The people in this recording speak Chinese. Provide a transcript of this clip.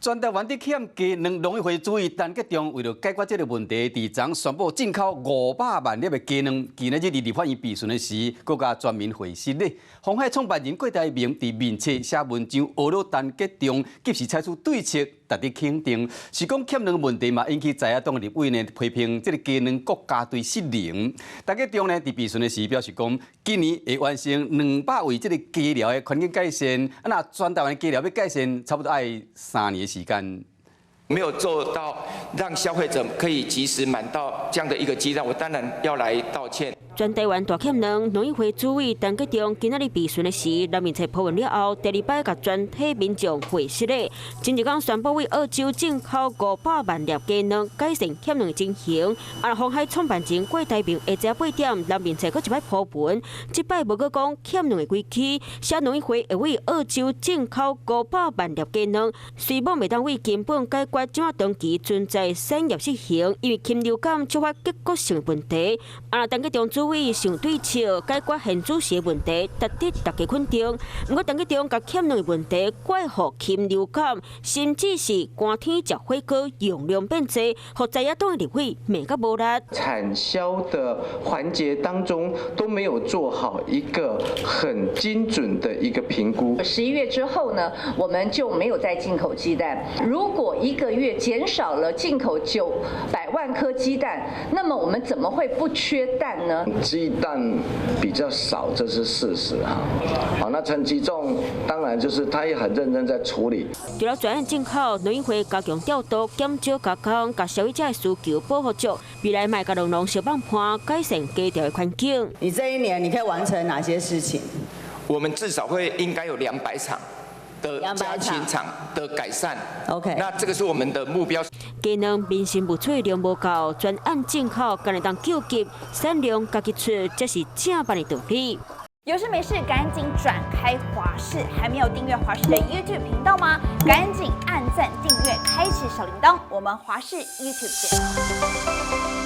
全台湾的欠鸡卵农委会主委陈吉仲为了解决这个问题，伫昨宣布进口500万粒的鸡卵。今日立法院备询的时，国家全面会师咧。鸿海创办人郭台铭伫面册写文章，学了陈吉仲及时采取对策，值得肯定。是讲欠卵问题嘛，引起在野党立委呢批评这个鸡卵国家队失灵。陈吉仲呢伫备询的时表示讲，今年会完成200位这个鸡寮的环境改善，那全台湾鸡寮要改善，差不多要3年。时间没有做到让消费者可以及时买到这样的一个鸡蛋，我当然要来道歉。全台湾大欠卵，农委会主委陈吉仲今仔日备询的时，人面册破文了后，第2摆甲全体民众会师咧。前一天宣布为澳洲进口500万粒鸡卵，改善欠卵的情形。鸿海创办人郭台铭下晝8點，人面册佫一擺破文，這擺無佫講欠卵的規矩，寫農委會會為澳洲進口500萬粒雞卵，雖無袂當為根本解決怎啊長期存在產業失衡，因為禽流感觸發結構性問題。陳吉仲主委想對策解決現主時的問題，值得大家肯定。不過陳吉仲把欠卵的問題怪予禽流感，甚至是寒天食火鍋用量變多，和在野黨的立委罵個無力。產銷的環節當中都沒有做好一個很精準的一個評估。11月之後呢，我們就沒有再進口雞蛋。如果一個月減少了進口900萬顆雞蛋，那麼我們怎麼會不缺蛋呢？雞蛋比較少，這是事實哈。好，那陳吉仲當然就是他也很認真在處理。除了專案進口，農委會加強調度，減少加工，把消費者的需求保護足，未來賣甲農農小幫伴，改善雞寮的環境。你這一年你可以完成哪些事情？我們至少會應該有200場的家禽場的改善。OK， 那這個是我們的目標。雞卵民生物取量無夠，專案進口，敢會當救急，產量家己出，這是正辦的道理。有事沒事趕緊轉開華視，還沒有訂閱華視的 YouTube 頻道嗎？趕緊按讚、訂閱、開啟小鈴鐺，我們華視 YouTube 見。